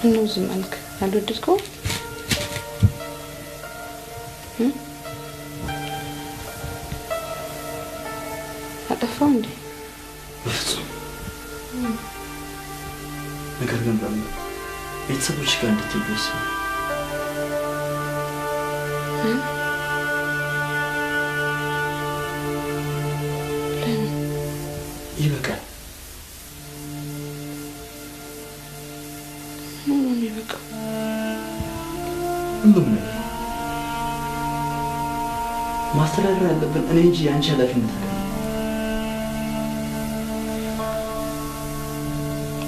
ምነው ዝም አልክ? አልወደድከው? አጠፋው እንዴ? በፍጹም ነገር ግን ቤተሰቦች ጋር እንድትሄድ ወሰንኩ። ይበቃል። ምንም ይበቃል። ሁሉም ነገር ማስተዳደር ያለብን እኔ እንጂ ያንቺ ኃላፊነት አይደለም።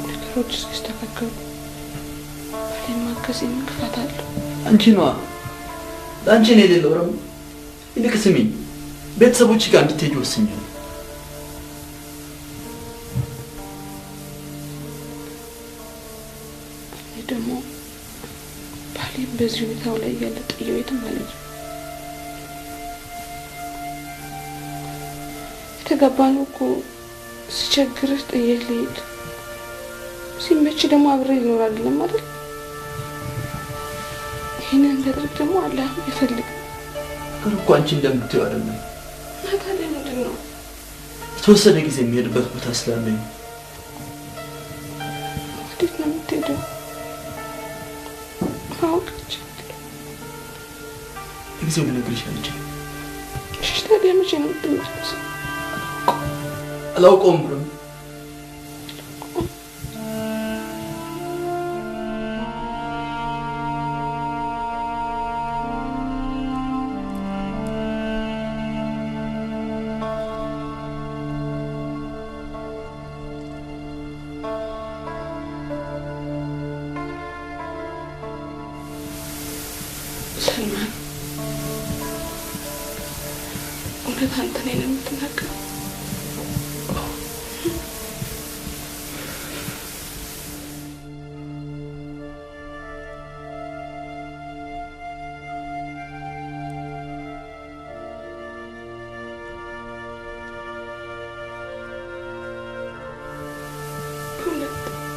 ነገሮች እስኪስተካከሉ ባሌን ማገዝ እንቅፋት አለው። አንቺ ነዋ ለአንቺ ነው የሌለው ረም። ይልቅ ስሚኝ፣ ቤተሰቦች ጋር እንድትሄጂ ወስኛለሁ። ደግሞ ባሌን በዚህ ሁኔታው ላይ ያለ ጥየው የትም ማለት ነው። የተጋባነው እኮ ሲቸግርህ ጥዬህ ልሄድ፣ ሲመች ደግሞ አብሬ ይኖር አይደለም አይደል? ይህንን እንዳደርግ ደግሞ አላህ አይፈልግም። ግን እኮ አንቺ እንደምትይው አይደለም። ታዲያ ምንድን ነው? የተወሰነ ጊዜ የሚሄድበት ቦታ ስላለኝ። ወዴት ነው የምትሄደው? ማወቅች ጊዜው ልነግርሽ አልችልም። እሺ ታዲያ መቼ ነው የምትመለሰው? አላውቀውም ረም። ሰልማን እውነት አንተ ነህ የምትናገረው?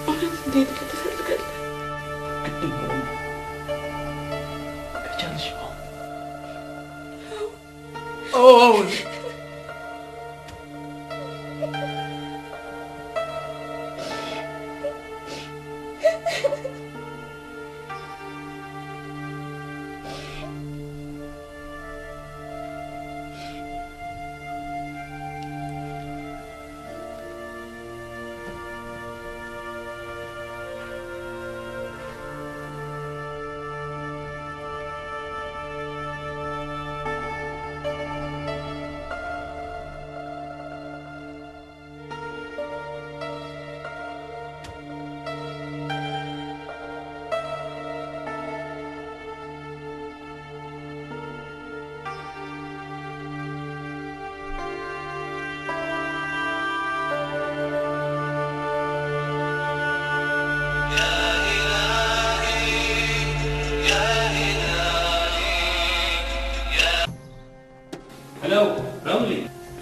እውነት እንዴት ትፈልጋለህ? Oh.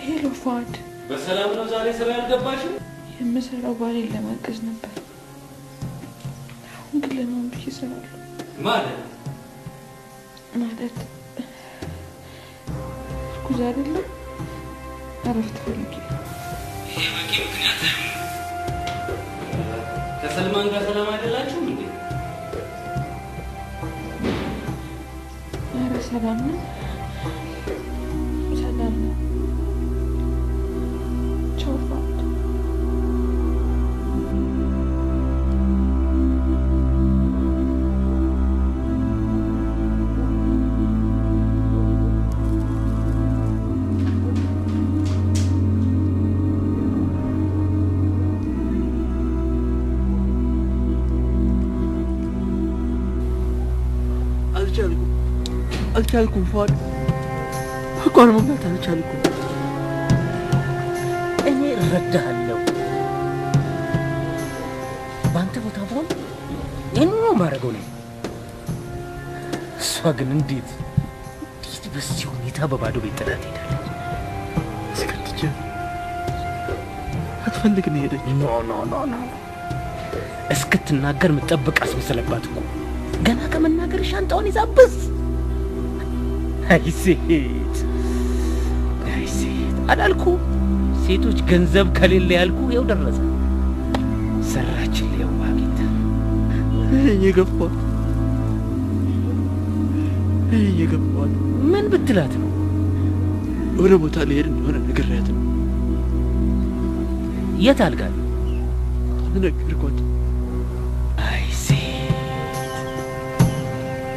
ሄሎ ፏድ፣ በሰላም ነው ዛሬ ስራ ያልገባሽው? የምሰራው ባሌን ለማገዝ ነበር። አሁን ግን ለማን ብዬ እሰራለሁ? ማለት እርጉዝ አይደለም፣ እረፍት ፈልጌ። ይሄ በቂ ምክንያት አይሆንም። ከሰልማን ጋር ሰላም አይደላችሁም እንዴ? ኧረ ሰላም ነው፣ ሰላም ነው። ቻው ፏድ። አልቻልኩም ፏድ፣ እቋን መብላት አልቻልኩም። እኔ እረዳሃለሁ። በአንተ ቦታ ብሆን ይህን ነው ማድረገው ነው። እሷ ግን እንዴት በዚህ ሁኔታ በባዶ ቤት ጥላት ሄዳለች? አስከትቼ አትፈልግ ነው ሄደች። ኖ እስክትናገር ምጠብቅ አስመሰለባት እኮ ገና ከመናገር ሻንጣውን ይዛብስ። አይ ሴት አላልኩ ሴቶች ገንዘብ ከሌለ ያልኩ ይኸው ደረሰ። ሰራችን ለዋቂት እየገፋት ምን ብትላት ነው? ወደ ቦታ ልሄድ እንደሆነ ነግሬያት ነው። የት አልጋል? ነገርኳት። አይ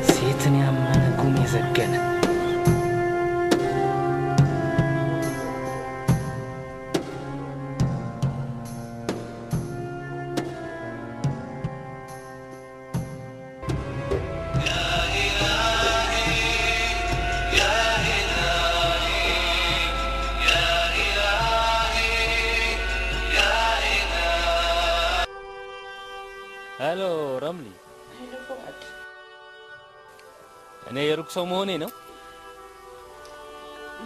ሴትን ያመነ ጉም የዘገነ ሄሎ ረምሊ፣ እኔ የሩቅ ሰው መሆኔ ነው?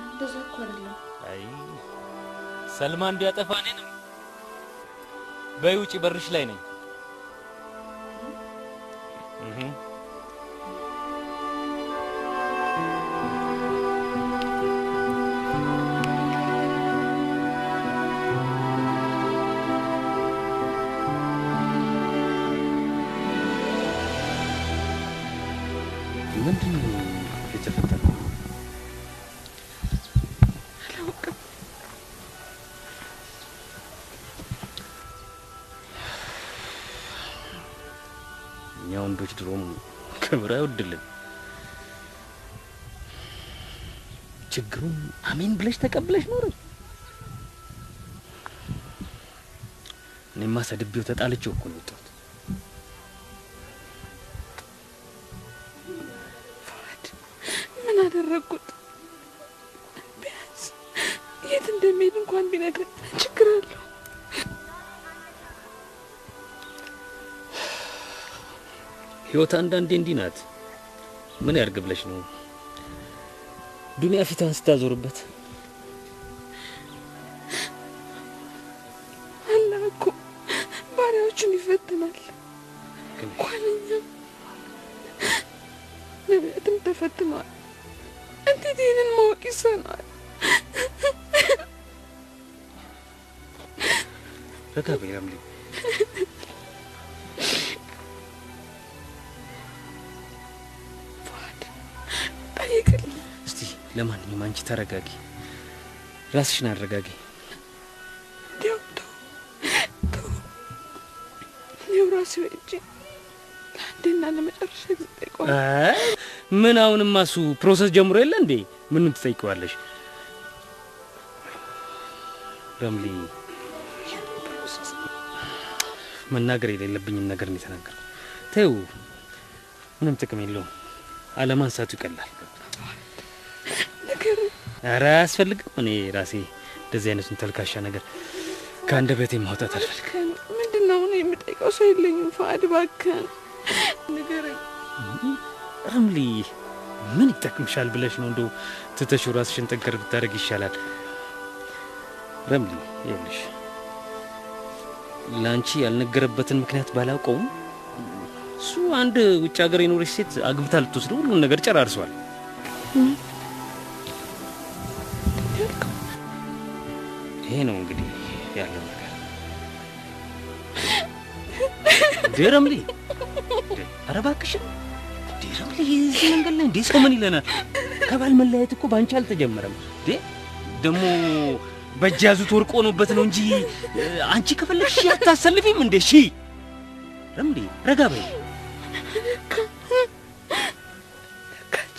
እንደዛ እኮ አይደለም። አይ ሰልማን እንዲያጠፋ እኔንም በይ ውጪ፣ በርሽ ላይ ነኝ። ምንድን ነው የተፈጠረው? አላውቅም። እኛ ወንዶች ድሮም ክብር አይወድልን። ችግሩን አሜን ብለሽ ተቀብለሽ ኖረሽ። እኔማ ሰድቤው ተጣልቼው እኮ ነው የወጣሁት። ምን አደረግኩት? ቢያንስ የት እንደሚሄድ እንኳን ቢነግረኝ ችግር አለው። ህይወት አንዳንዴ እንዲህ ናት። ምን ያርግ ብለሽ ነው ዱንያ ፊቷን ስታዞርበት? አላህ እኮ ባሪያዎቹን ይፈትናል። እንኳን እኛም ነቢያትም ተፈትነዋል። እንዴት ይህንን ማወቅ ይሳነዋል? ረጋ በይ ረምሊ። ጠይቅልኝ እስቲ ለማንኛውም አንቺ ተረጋጊ፣ ራስሽን አረጋጊ። እኔው ራሴ እጄ ለአንዴና ለመጨረሻ ጊዜ ጠይቀዋል። ምን አሁንማ እሱ ፕሮሰስ ጀምሮ የለ እንዴ? ምንም ትጠይቀዋለሽ? ረምሊ መናገር የሌለብኝን ነገር ነው የተናገርኩት። ተይው፣ ምንም ጥቅም የለውም። አለማንሳቱ ይቀላል። ኧረ አያስፈልግም። እኔ ራሴ እንደዚህ አይነቱን ተልካሻ ነገር ከአንደበቴ ማውጣት አልፈልግም። ምንድን ነው እኔ የምጠይቀው ሰው የለኝም። ፋድ እባክህን ንገረኝ። ረምሊ ምን ይጠቅምሻል ብለሽ ነው እንደው ትተሽው ራስሽን ጠንከር ብታደርግ ይሻላል። ረምሊ ይኸውልሽ፣ ለአንቺ ያልነገረበትን ምክንያት ባላውቀውም እሱ አንድ ውጭ ሀገር የኖረች ሴት አግብታ ልትወስደው ሁሉን ነገር ጨራርሷል። ይሄ ነው እንግዲህ ያለው ነገር። ረምሊ ኧረ እባክሽን ረምሊ፣ እዚህ መንገድ ላይ እንዴ ሰው ምን ይለናል? ከባል መለያየት እኮ ባንቺ አልተጀመረም እንዴ። ደግሞ በእጅ ያዙት ወርቅ ሆኖበት ነው እንጂ አንቺ ከፈለግሽ አታሰልፊም እንዴ? እሺ ረምሊ ረጋ በይ።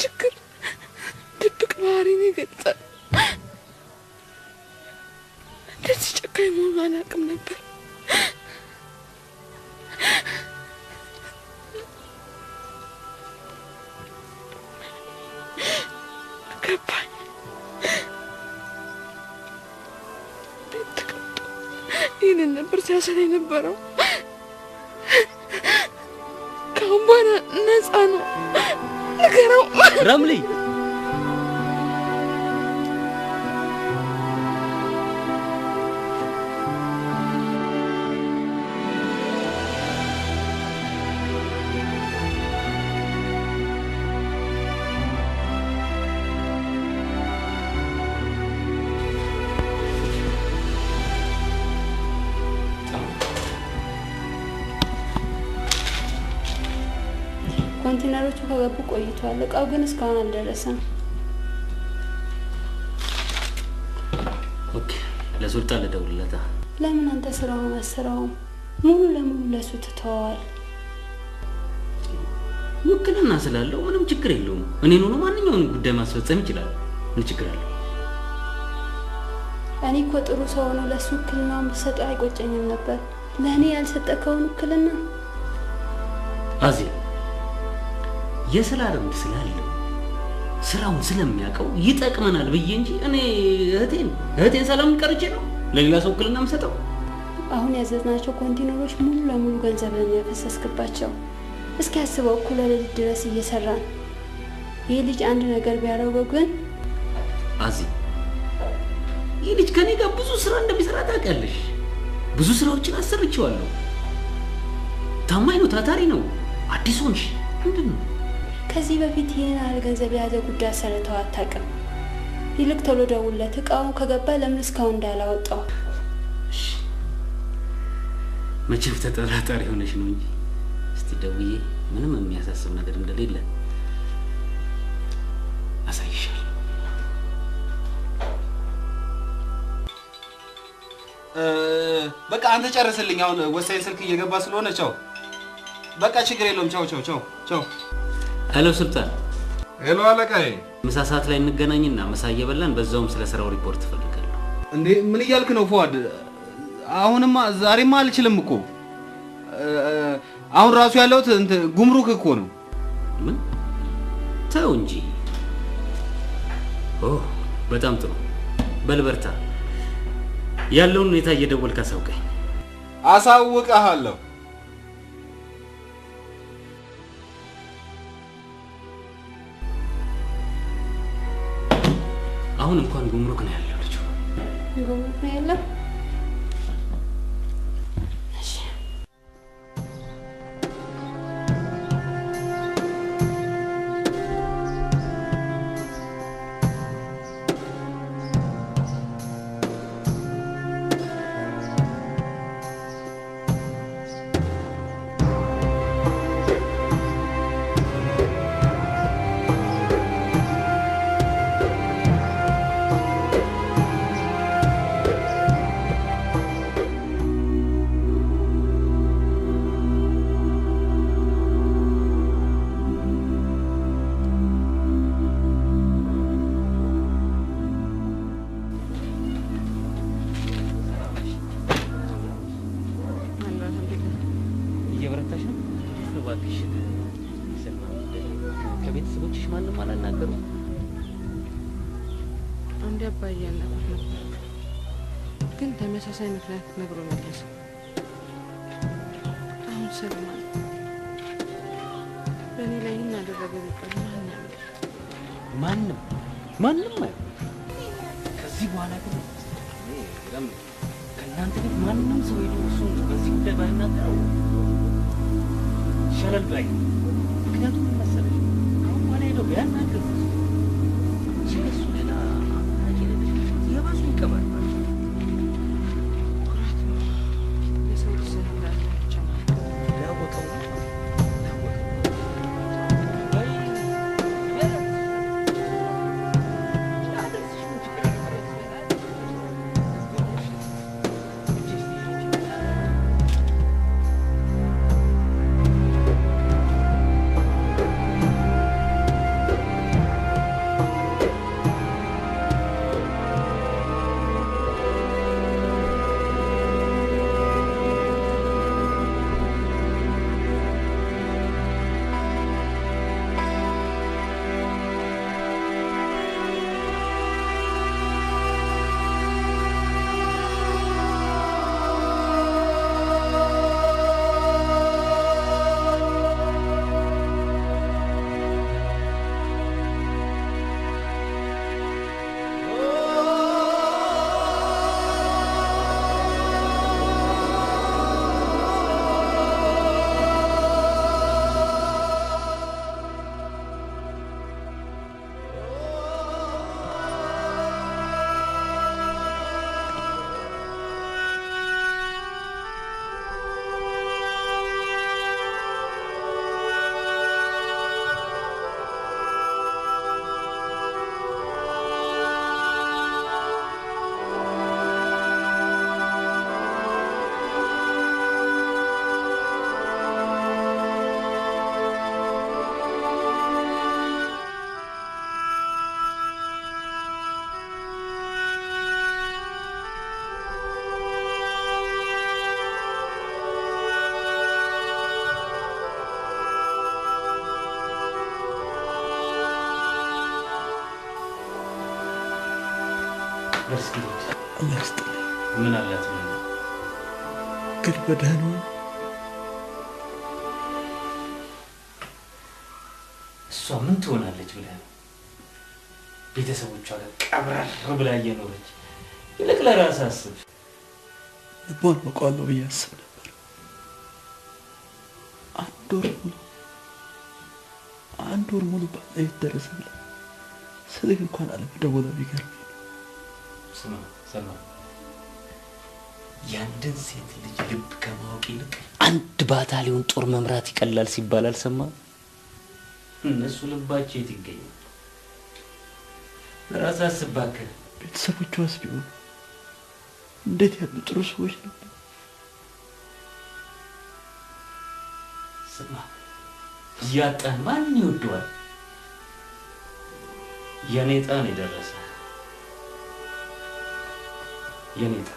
ችግር ድብቅ ባህሪን ይገልጻል። እንደዚህ ጨካኝ መሆኑ አላውቅም ነበር። ገባኝ። ቤት ተቀምጦ ይህንን ነበር ሲያሰላ የነበረው። ከአሁን በኋላ ነፃ ነው። ንገረው ረምሊ። ኮንቴነሮቹ ከገቡ ቆይቷል። እቃው ግን እስካሁን አልደረሰም። ኦኬ ለሱልጣን ልደውልለታ። ለምን አንተ ስራውን አሰራውም? ሙሉ ለሙሉ ለሱ ትተዋል። ውክልና ስላለው ምንም ችግር የለውም። እኔን ሆኖ ማንኛውንም ጉዳይ ማስፈጸም ይችላል። ምን ችግር አለው? እኔ እኮ ጥሩ ሰው ነው። ለሱ ውክልናውን ብትሰጠው አይቆጨኝም ነበር። ለእኔ ያልሰጠከውን ውክልና አዚ የስራ ልምድ ስላለው ስራውን ስለሚያውቀው ይጠቅመናል ብዬ እንጂ እኔ እህቴን ሰላም ቀርጬ ነው ለሌላ ሰው ውክልና የምሰጠው። አሁን ያዘዝናቸው ኮንቴነሮች ሙሉ ለሙሉ ገንዘብን ያፈሰስክባቸው። እስኪ አስበው፣ እኩለ ሌሊት ድረስ እየሰራን ይህ ልጅ አንድ ነገር ቢያደርገው ግን አዚ ይህ ልጅ ከኔ ጋር ብዙ ስራ እንደሚሰራ ታውቂያለሽ። ብዙ ስራዎችን አሰርቼዋለሁ። ታማኝ ነው፣ ታታሪ ነው። አዲስ ሆንሽ ምንድን ነው? ከዚህ በፊት ይህን ያህል ገንዘብ የያዘ ጉዳይ ሰርተው አታውቅም። ይልቅ ቶሎ ደውልለት። እቃው ከገባ ለምን እስካሁን እንዳላወጣው። መቼም ተጠራጣሪ ሆነሽ ነው እንጂ እስቲ ደውዬ ምንም የሚያሳስብ ነገር እንደሌለ አሳይሻለሁ። በቃ አንተ ጨርስልኝ። አሁን ወሳኝ ስልክ እየገባ ስለሆነ ቻው። በቃ ችግር የለውም። ቻው ቻው ቻው ቻው። ሄሎ ሱልጣን። ሄሎ አለቃዬ። ምሳ ሰዓት ላይ እንገናኝና ምሳ እየበላን በዛውም ስለ ስራው ሪፖርት እፈልጋለሁ። እንዴ ምን እያልክ ነው ፉአድ? አሁንማ ዛሬማ አልችልም እኮ። አሁን ራሱ ያለሁት ጉምሩክ እኮ ነው። ምን? ተው እንጂ። ኦ በጣም ጥሩ። በልበርታ። ያለውን ሁኔታ እየደወልክ አሳውቀኝ። አሳውቅሃለሁ። አሁን እንኳን ጉምሩክ ነው ያለው ልጅ። ጉምሩክ ነው ያለው? እሺ እየበረታሽ ነው? እባክሽ ከቤተሰቦችሽ ማንም አላናገሩም? አንድ አባዬ ያናግር ነበር፣ ግን ተመሳሳይ ምክንያት ነግሮ መለሰ። አሁን ሰልማን በእኔ ላይ ይህን አደረገ ቢባል ማን ያምናል? ማንም አይሆንም። ከዚህ በኋላ ግን ከእናንተ ቤት ማንም ሰው ሄዶ እሱን በዚህ ጉዳይ ባይናገረው ይሻላል ባይ። ምክንያቱም ምን መሰለሽ አሁን በኋላ ሄዶ ቢያናገር ስለሱ ሌላ አማራጭ የሌለሽ የባሱ ይቀበል። ኩራት ነው የሰው ልጅ ስለ እንዳለ ብቻ ያወቀው እስኪ አላህ ይስጥልኝ። ምን አላት ምን ግን በደህና እሷ ምን ትሆናለች ብለህ ነው? ቤተሰቦቿ ጋር ቀብራር ብላ እየኖረች ይልቅ ለራስህ አስብ። ልቧን አውቀዋለሁ ብዬ አስብ ነበር። አንድ ወር ሙሉ ባለቤት ደረሰ ብላ ስልክ እንኳን አለመደወሏ ቢገርመኝ። ስማ የአንድን ሴት ልጅ ልብ ከማወቅ ይልቅ አንድ ባታሊዮን ጦር መምራት ይቀላል ሲባል አልሰማህም? እነሱ ልባቸው የት ይገኛል? ለራስህ አስብ እባክህ። ቤተሰቦቿስ ቢሆኑ እንዴት ያሉ ጥሩ ሰዎች ነበር። ስማ እያጣን ማን ይወደዋል? የኔ ዕጣ ነው የደረሰ። የኔ ዕጣ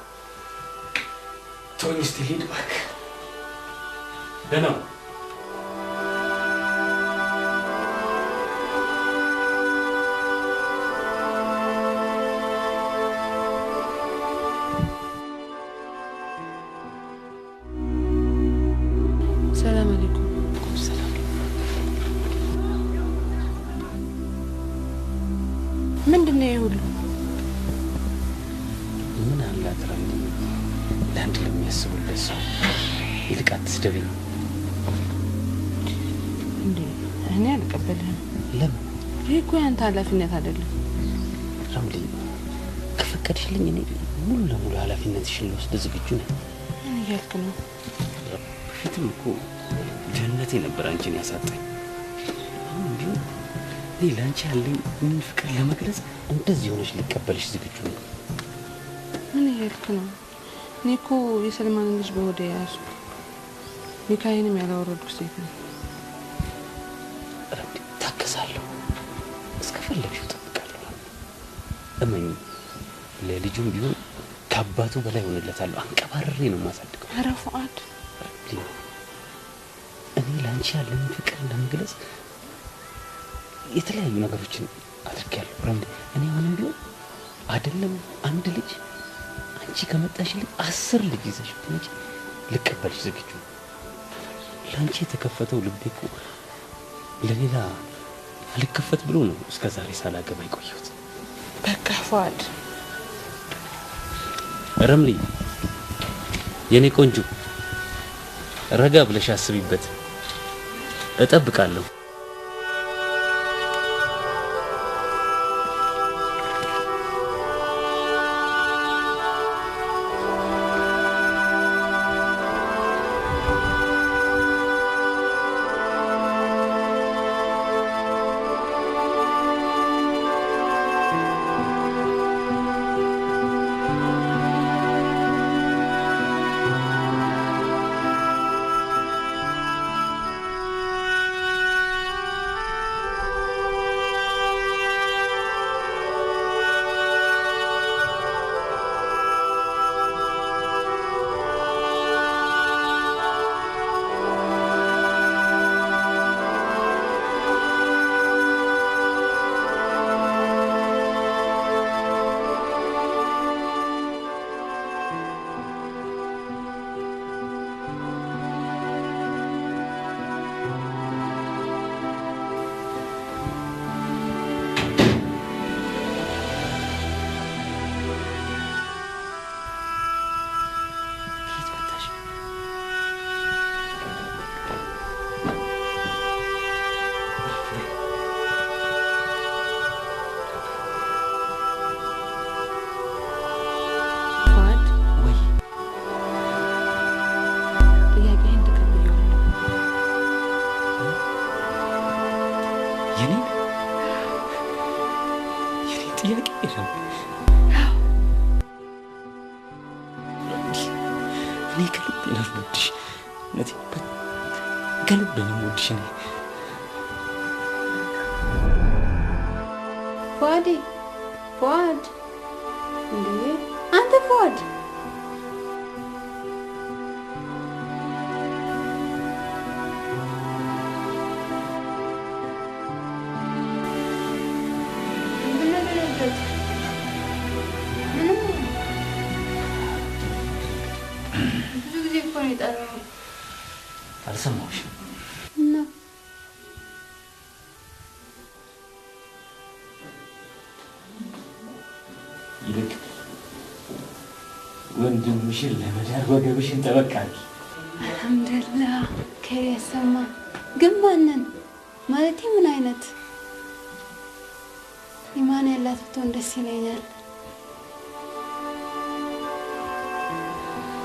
ተወኝ እስቲ ልሂድ እባክህ። ደህና ሁን። ሰላም አለይኩም። ምንድን ነው ይሄ ሁሉ? ምን አላት ረምዲ ለአንድ ለሚያስቡለት ሰው ይልቅ አትስደብኝ። እንዴ እኔ አልቀበልህም። ለምን? ይህ እኮ ያንተ ኃላፊነት አይደለም። ረምዲ ከፈቀድሽልኝ እኔ ሙሉ ለሙሉ ኃላፊነትሽን ልወስድ ዝግጁ ነኝ። ምን እያልክ ነው? በፊትም እኮ ድህነቴ ነበር አንቺን ያሳጣኝ። አሁን ቢሆን እኔ ለአንቺ ያለኝ ምን ፍቅር ለመግለጽ እንደዚህ ሆነሽ ልቀበልሽ ዝግጁ ነኝ። ምን እያልክ ነው? እኔ እኮ የሰልማንን ልጅ በወደ ያዝኩ ኒካዬንም ያላወረድኩ ሴት ነው። ረምዲ ታገሳለሁ፣ እስከፈለግሽው እጠብቃለሁ። እመኝ ለልጁም ቢሆን ከአባቱ በላይ ሆነለታለሁ። አንቀባርሬ ነው የማሳድገው። ኧረ ፉአድ እኔ ለአንቺ ያለኝ ፍቅር ለመግለጽ የተለያዩ ነገሮችን አድርጌያለሁ። ረምዲ እኔ አሁንም ቢሆን አይደለም አንድ ልጅ አንቺ ከመጣሽልኝ 10 ልጅ ይዘሽ ብትመጪ ልቀበልሽ ዝግጁ። ለአንቺ የተከፈተው ልቤ እኮ ለሌላ አልከፈት ብሎ ነው እስከ ዛሬ ሳላገባ የቆየሁት። በቃ ፉአድ። ረምሊ የኔ ቆንጆ ረጋ ብለሽ አስቢበት። እጠብቃለሁ። ፉአድ እንዴ አንተ ፉአድ ምንም ነው የጠራው? አልሰማሁሽም። እና ይልቅ ወንድምሽን ለመዳር ወገብሽን ጠበቅ አድርጊ። አልሐምዱሊላህ ከይር ያሰማ። ግን ማንን ማለቴ ምን አይነት ኢማን ያላት ብትሆን ደስ ይለኛል።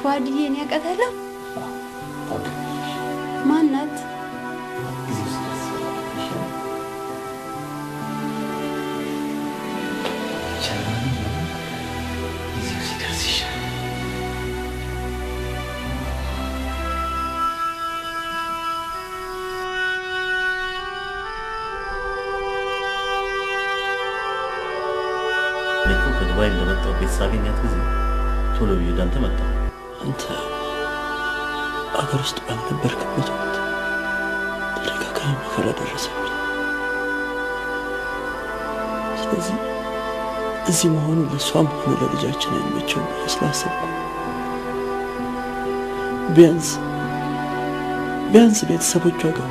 ፏድዬን ያውቃታለሁ? ማናት? ከዱባይ እንደመጣሁ ቤት ሳገኛት ጊዜ ቶሎ ብዬ ወደ አንተ መጣሁ። አንተ አገር ውስጥ ባልነበርክበት ወቅት ተደጋጋሚ መከራ ደረሰብኝ። ስለዚህ እዚህ መሆኑ ለእሷም ሆነ ለልጃችን አይመቸውም ብዬ ስላሰብኩ ቢያንስ ቤተሰቦቿ ጋር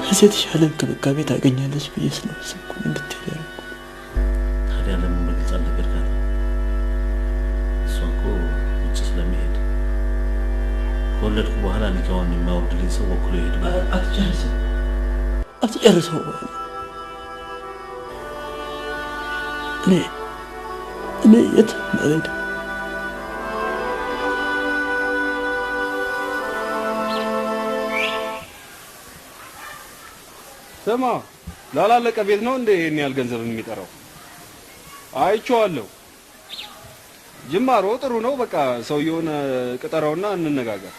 ከዚህ የተሻለ እንክብካቤ ታገኛለች ብዬ ስላሰብኩ እንድትሄድ ያደረኩ። ታዲያ ለምን በግልጽ አልነገርካትም? እሷ እኮ ውጭ ስለሚሄድ ከወለድኩ በኋላ ኒካውን የሚያወርድልኝ ሰው ወክሎ ይሄድ። አትጨርሰው። እኔ የትም አልሄድም። ስማ፣ ላላለቀ ቤት ነው እንደ ይሄን ያህል ገንዘብ የሚጠራው? አይቼዋለሁ። ጅማሮ ጥሩ ነው። በቃ ሰውየውን ቅጠረውና እንነጋገር።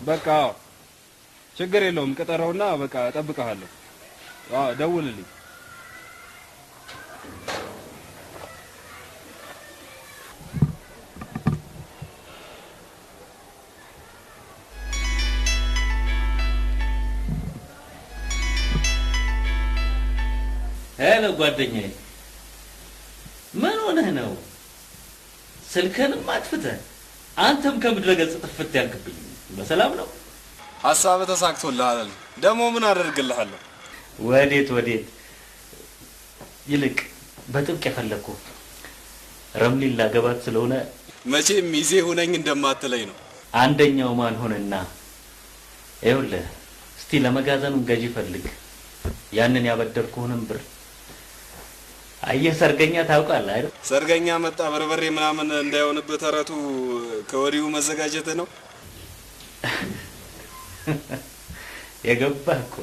በቃ ችግር የለውም። ቅጠረውና በቃ እጠብቅሃለሁ። ደውልልኝ። ሄሎ ጓደኛዬ፣ ምን ሆነህ ነው? ስልክህንም አጥፍተህ አንተም ከምድረ ገጽ ጥፍት ያልክብኝ። በሰላም ነው? ሐሳብህ ተሳክቶልሃል። ደግሞ ምን አደርግልሃለሁ? ወዴት? ይልቅ በጥብቅ የፈለግኩ ረምሊን ላገባት ስለሆነ መቼም ሚዜ ሁነኝ እንደማትለኝ ነው። አንደኛው ማን ሆነና? ይኸውልህ እስቲ ለመጋዘኑም ገዢ ፈልግ። ያንን ያበደርኩህንም ብር አየህ። ሰርገኛ ታውቃለህ አይደል? ሰርገኛ መጣ በርበሬ ምናምን እንዳይሆንብህ ተረቱ ከወዲሁ መዘጋጀት ነው። የገባህ እኮ።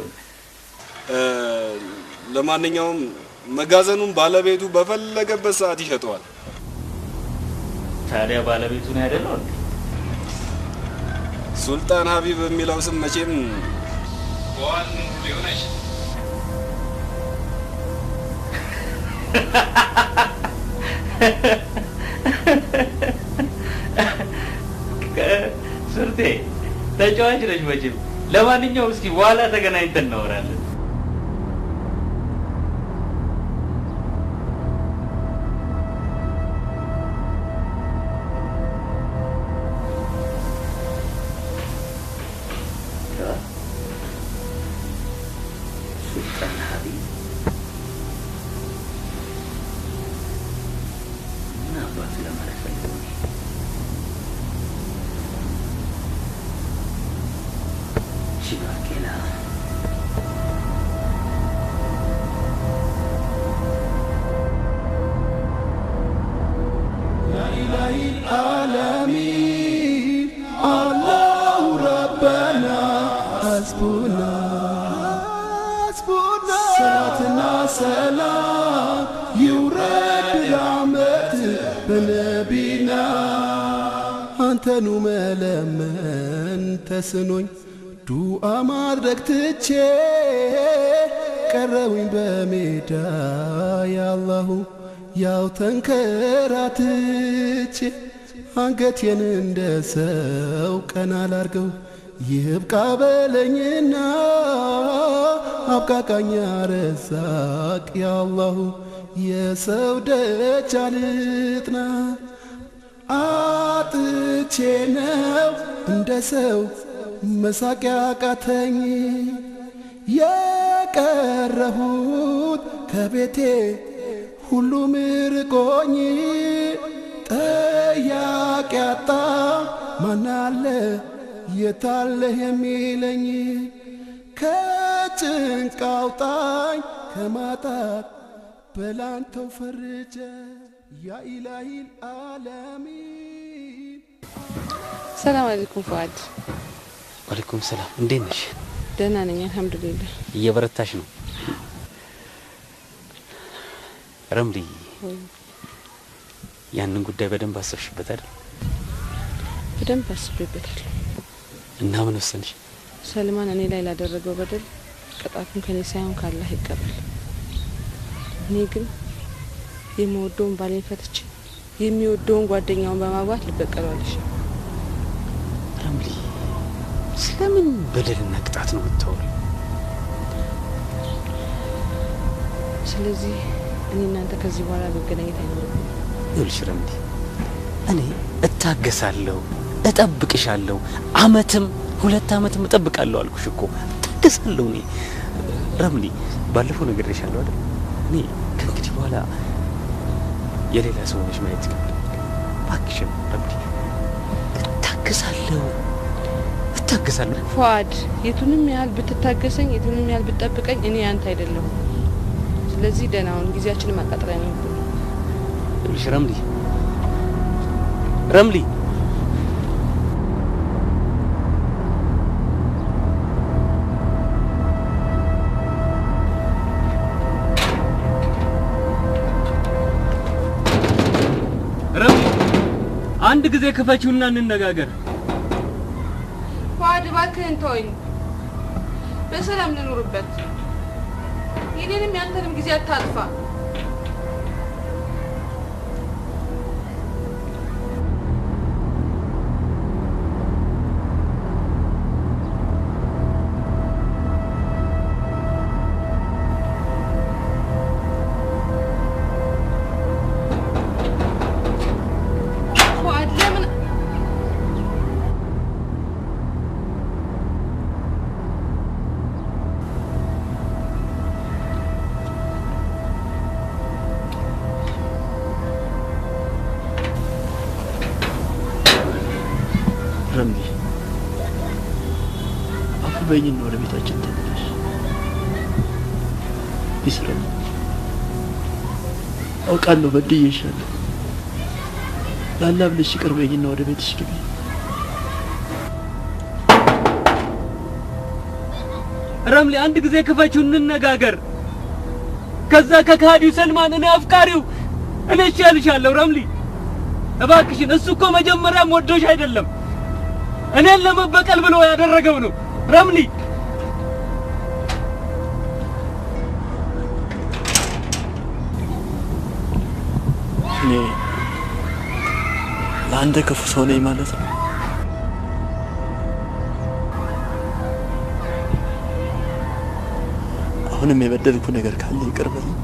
ለማንኛውም መጋዘኑን ባለቤቱ በፈለገበት ሰዓት ይሸጠዋል። ታዲያ ባለቤቱ ነው አይደለው እንዴ? ሱልጣን ሀቢብ የሚለው ስም መቼም ዋን ሊሆን አይችልም። ሱርቴ ተጫዋች ነች መቼም። ለማንኛውም እስኪ በኋላ ተገናኝተን እናወራለን። ሱልጣን ሀቢብ ምን አባቱ ለማለት ፈልገው ነው? ባቄላ العالمين الله ربنا حسبنا صلاتنا سلام يورد رحمة بنبينا أنت نملمن تسنوي ዱአ ማድረግ ትቼ ቀረውኝ በሜዳ ያአላሁ ያው ተንከራትቼ አንገቴን እንደ ሰው ቀና ላርገው ይብቃ በለኝና አብቃቃኛ ረዛቅ ያአላሁ የሰው ደጅ አልጥና አጥቼ ነው እንደ ሰው መሳቅ ያቃተኝ የቀረሁት ከቤቴ ሁሉም ርቆኝ ጠያቂ አጣ ማናለ የታለ የሚለኝ ከጭንቅ አውጣኝ ከማጣት በላንተው ፈርጀ ያ ኢላሂል ዓለሚን። ሰላም አለይኩም ፉአድ። ወአለይኩም ሰላም። እንዴት ነሽ? ደህና ነኝ አልሐምዱሊላህ። እየበረታሽ ነው? ረምሊ ያንን ጉዳይ በደንብ አሰብሽበት አይደል? በደንብ አስቤበታለሁ። እና ምን ወሰንሽ? ሰልማን እኔ ላይ ላደረገው በደል ቅጣቱን ከኔ ሳይሆን ካላህ ይቀበል። እኔ ግን የምወደውን ባሌን ፈትቼ የሚወደውን ጓደኛውን በማግባት ልበቀለዋለሽ። ረምሊ ስለምን በደልና ቅጣት ነው የምታወሪው? ስለዚህ እኔ እናንተ ከዚህ በኋላ መገናኘት አይኖርም። ይኸውልሽ ረምሊ እኔ እታገሳለሁ፣ እጠብቅሻለሁ፣ አመትም 2 አመትም እጠብቃለሁ አልኩሽ እኮ። እታገሳለሁ እኔ ረምሊ። ባለፈው ነግሬሻለሁ አይደል? እኔ ከእንግዲህ በኋላ የሌላ ሰው ሆነሽ ማየት ይችላል። እባክሽን ረምሊ እታገሳለሁ። ፉአድ የቱንም ያህል ብትታገሰኝ፣ የቱንም ያህል ብትጠብቀኝ እኔ ያንተ አይደለሁም። ስለዚህ ደህናውን ጊዜያችንን ማቃጠል ነው። ይኸውልሽ ረምሊ አንድ ጊዜ ክፈችውና እንነጋገር። ፉአድ እባክህን ተወኝ፣ በሰላም ልኑርበት። የኔንም ያንተንም ጊዜ አታጥፋ። ረምሊ አፉ በይኝ፣ ወደ ቤታችን ተመለሽ። ይስረም አውቃለሁ በድዬሻለሁ። ላላ ብለሽ ይቅር በይኝና ወደ ቤትሽ ግቢ። ረምሊ አንድ ጊዜ ክፈችው እንነጋገር። ከዛ ከካዲው ሰልማን እኔ አፍቃሪው እኔ እሻልሻለሁ። ረምሊ እባክሽን፣ እሱ እኮ መጀመሪያም ወዶሽ አይደለም እኔን ለመበቀል ብሎ ያደረገው ነው። ረምሊ እኔ ለአንተ ክፉ ሰው ነኝ ማለት ነው? አሁንም የበደልኩ ነገር ካለ ይቅር በለኝ።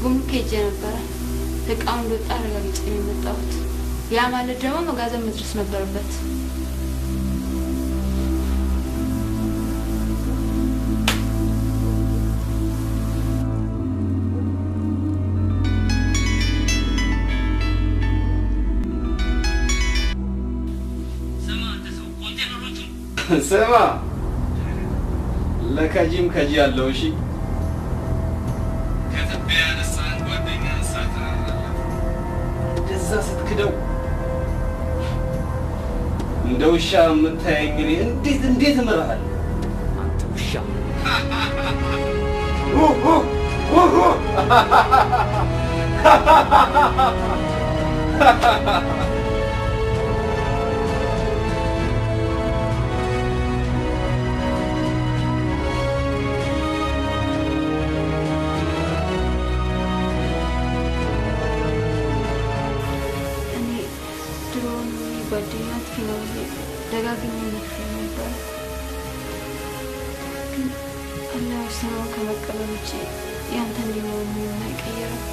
ጉምሩክ ሄጄ ነበረ። እቃውን እንደወጣ አረጋግጬ ነው የመጣሁት። ያ ማለት ደግሞ መጋዘን መድረስ ነበረበት። ስማ ለከጂም ከጂ ያለው እሺ ከትቢያ ያነሳን ጓደኛ ሳትራራ እንደዛ ስትክደው እንደ ውሻ የምታየኝ እንዴት እምርሃለሁ አንተ ውሻ ጓደኛት ነው ደጋግሜ ነግሬ ነበር፣ ግን አላህ ወሰነውን ከመቀበል ውጭ ያንተ እንዲሆን ምንም አይቀየርም።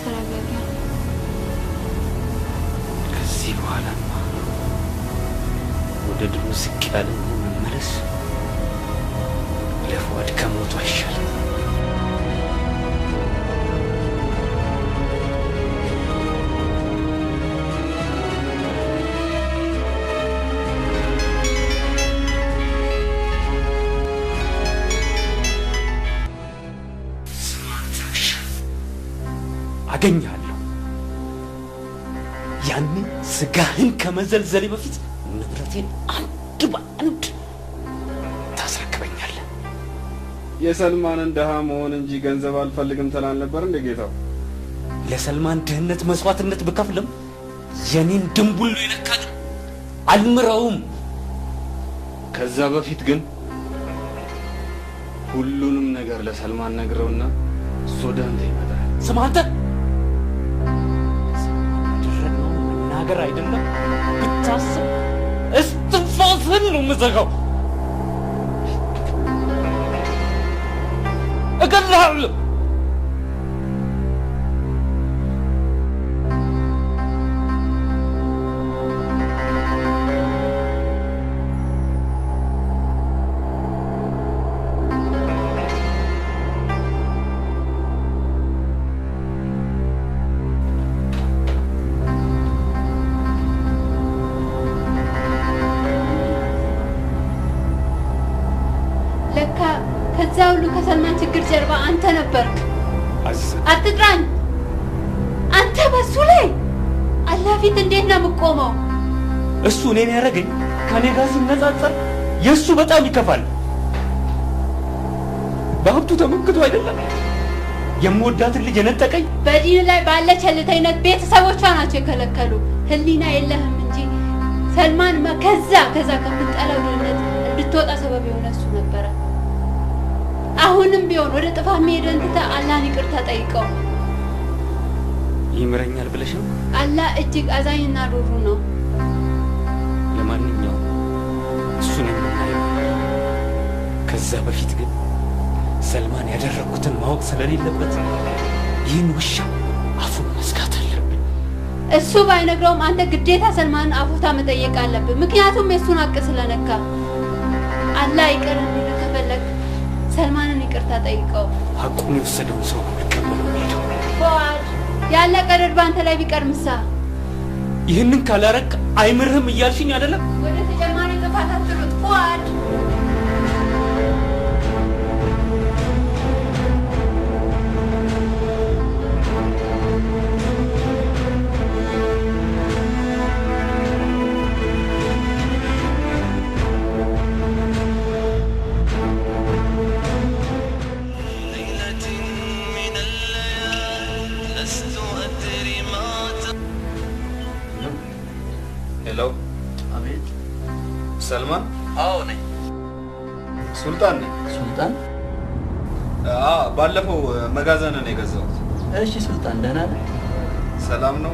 ተረጋጋ። ከዚህ በኋላማ ወደ ድሮ ዝቅ ያለ መመለስ ለፍዋድ ከሞቱ አይሻልም። አገኛለሁ። ያኔ ስጋህን ከመዘልዘሌ በፊት ንብረቴን አንድ በአንድ ታስረክበኛለህ። የሰልማንን ድሃ መሆን እንጂ ገንዘብ አልፈልግም ትላል ነበር እንደ ጌታው። ለሰልማን ድህነት መስዋዕትነት ብከፍልም የኔን ድንቡሉ ይነካል አልምረውም። ከዛ በፊት ግን ሁሉንም ነገር ለሰልማን ነግረውና እሱ ወደ አንተ ይመጣል። ስማ አንተ ነገር አይደለም ብታስብ እስትንፋስህን ነው የምዘጋው። እገድልሃለሁ። ከዛ ሁሉ ከሰልማን ችግር ጀርባ አንተ ነበርክ። አትጥራኝ። አንተ በሱ ላይ አላህ ፊት እንዴት ነው የምቆመው? እሱ እኔን ያደረገኝ ከኔ ጋር ሲነጻጸር የእሱ በጣም ይከፋል። በሀብቱ ተመክቶ አይደለም የምወዳትን ልጅ የነጠቀኝ። በዲን ላይ ባለ ቸልተኝነት ቤተሰቦቿ ናቸው የከለከሉ። ህሊና የለህም እንጂ ሰልማን ከዛ ከምትጠላው ድህነት እንድትወጣ ሰበብ የሆነ እሱ ነበረ። አሁንም ቢሆን ወደ ጥፋት መሄድን ትተህ አላህን ይቅርታ ጠይቀው። ይምረኛል ብለሽ ነው? አላህ እጅግ አዛኝና ሩሩ ነው። ለማንኛውም እሱን የምናየው። ከዛ በፊት ግን ሰልማን ያደረኩትን ማወቅ ስለሌለበት ይህን ውሻ አፉን መዝጋት አለብን። እሱ ባይነግረውም አንተ ግዴታ ሰልማንን አፉታ መጠየቅ አለብን። ምክንያቱም የእሱን ሀቅ ስለነካ። አላህ ይቅር እንዲል ከፈለግ ሰልማንን ይቅርታ ጠይቀው። ሀቁን የወሰደውን ሰው ሊቀበለው ሄደው። ፉአድ ያለቀ ዕድል በአንተ ላይ ቢቀርምሳ? ይህንን ካላረቅ አይምርህም እያልሽኝ አይደለም? ወደ ተጨማሪ ጥፋት አትሩጥ ፉአድ። ሄሎ። አቤት። ሰልማን? አዎ ነኝ። ሱልጣን ነኝ። ሱልጣን? ባለፈው መጋዘንን የገዛሁት። እሺ ሱልጣን፣ ደህና ነህ? ሰላም ነው።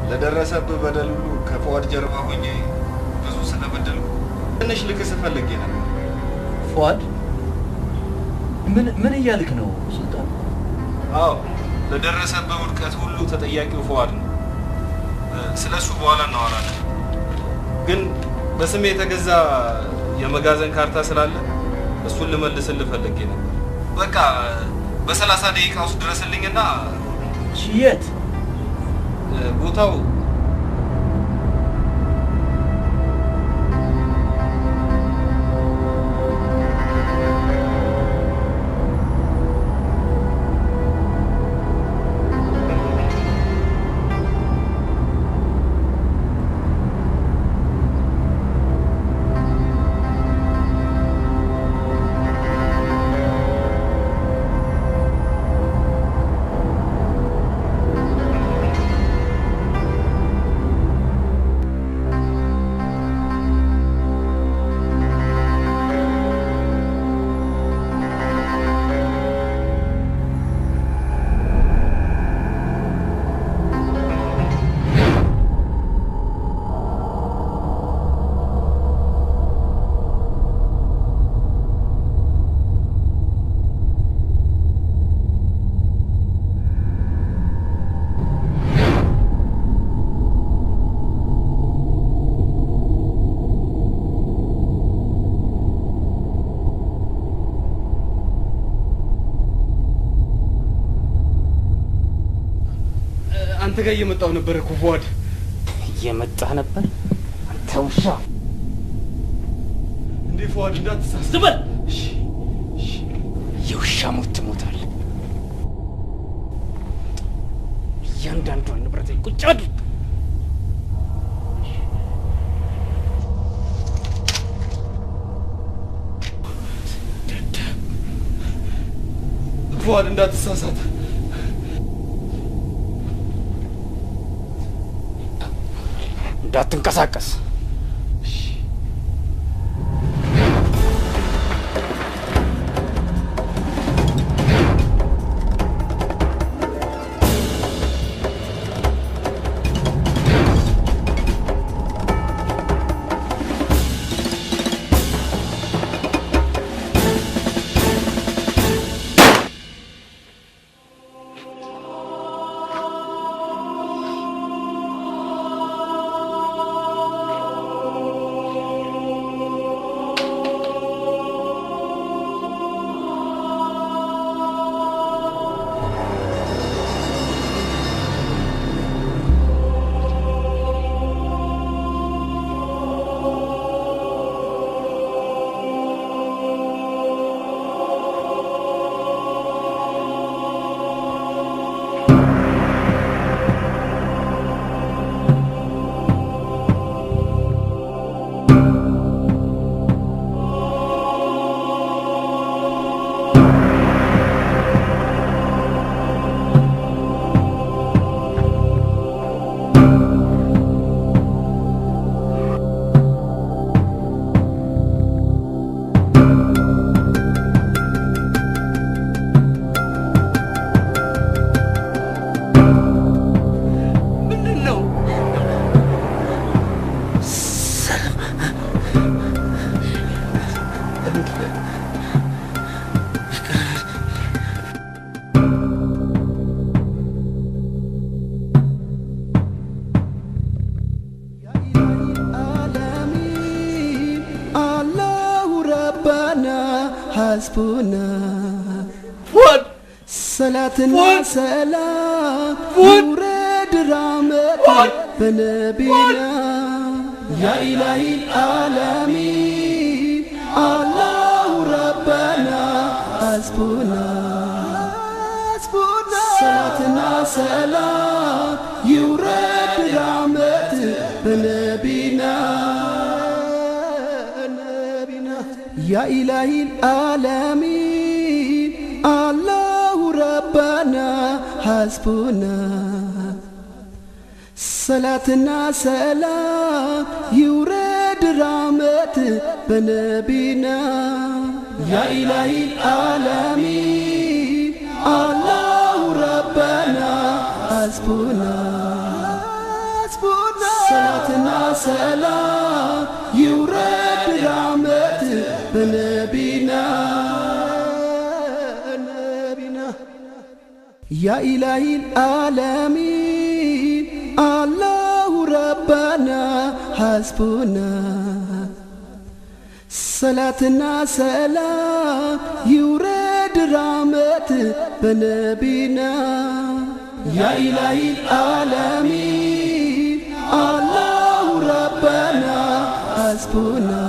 ለደረሰብህ በደል ሁሉ ከፉአድ ጀርባ ሆኜ ብዙ ስለበደልኩ ትንሽ ልክስ ፈልጌ ነበር። ፉአድ? ምን እያልክ ነው ሱልጣን? አዎ ለደረሰብህ ውድቀት ሁሉ ተጠያቂው ፉአድ ነው። ስለሱ በኋላ እናወራለን። ግን በስሜ የተገዛ የመጋዘን ካርታ ስላለ እሱን ልመልስልህ ፈልጌ ነበር። በቃ በ30 ደቂቃ ውስጥ ድረስልኝና። የት? ቦታው አንተ ጋር እየመጣሁ ነበር እኮ ፉአድ። እየመጣህ ነበር አንተ ውሻ። እንዴ ፉአድ እንዳትሳሳት። ዝም በል። የውሻ ሞት ትሞታለህ። እያንዳንዷን ንብረት ቁጭ አድርግ። ፉአድ እንዳትሳሳት። እንዳትንቀሳቀስ። حسبنا ፉአድ صلاتنا سلام ورد رحمتك بنبينا يا إلهي العالمين الله ربنا حسبنا صلاتنا سلام يورد رحمتك بنبينا يا إلهي العالمين الله ربنا حسبنا صلاتنا سلام يورد رحمت بنبينا يا إلهي العالمين الله ربنا حسبنا صلاتنا سلام يورد رحمت بنبينا يا إلهي العالمين الله ربنا حسبنا صلاتنا سلام يورد رحمت بنبينا يا إلهي العالمين الله ربنا حسبنا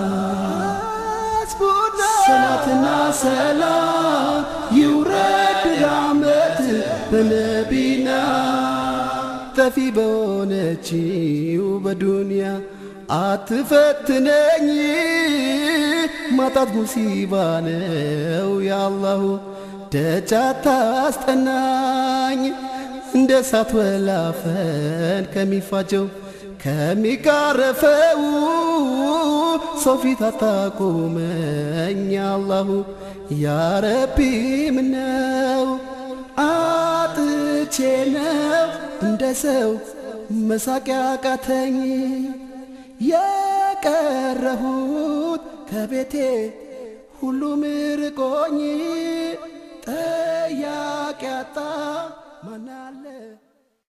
صلاتنا سلام يورد رحمت بنبينا تفي بونتي وبدنيا አትፈትነኝ ማጣት ሙሲባ ነው ያአላሁ ደጅ አታስጠናኝ እንደ እሳት ወላፈን ከሚፋጀው ከሚጋረፈው ሰው ፊት አታቁመኝ ያአላሁ ያ ረቢ ምነው አጥቼ ነው እንደ ሰው መሳቅ ያቃተኝ የቀረሁት ከቤቴ ሁሉም ርቆኝ ጠያቂ አጣ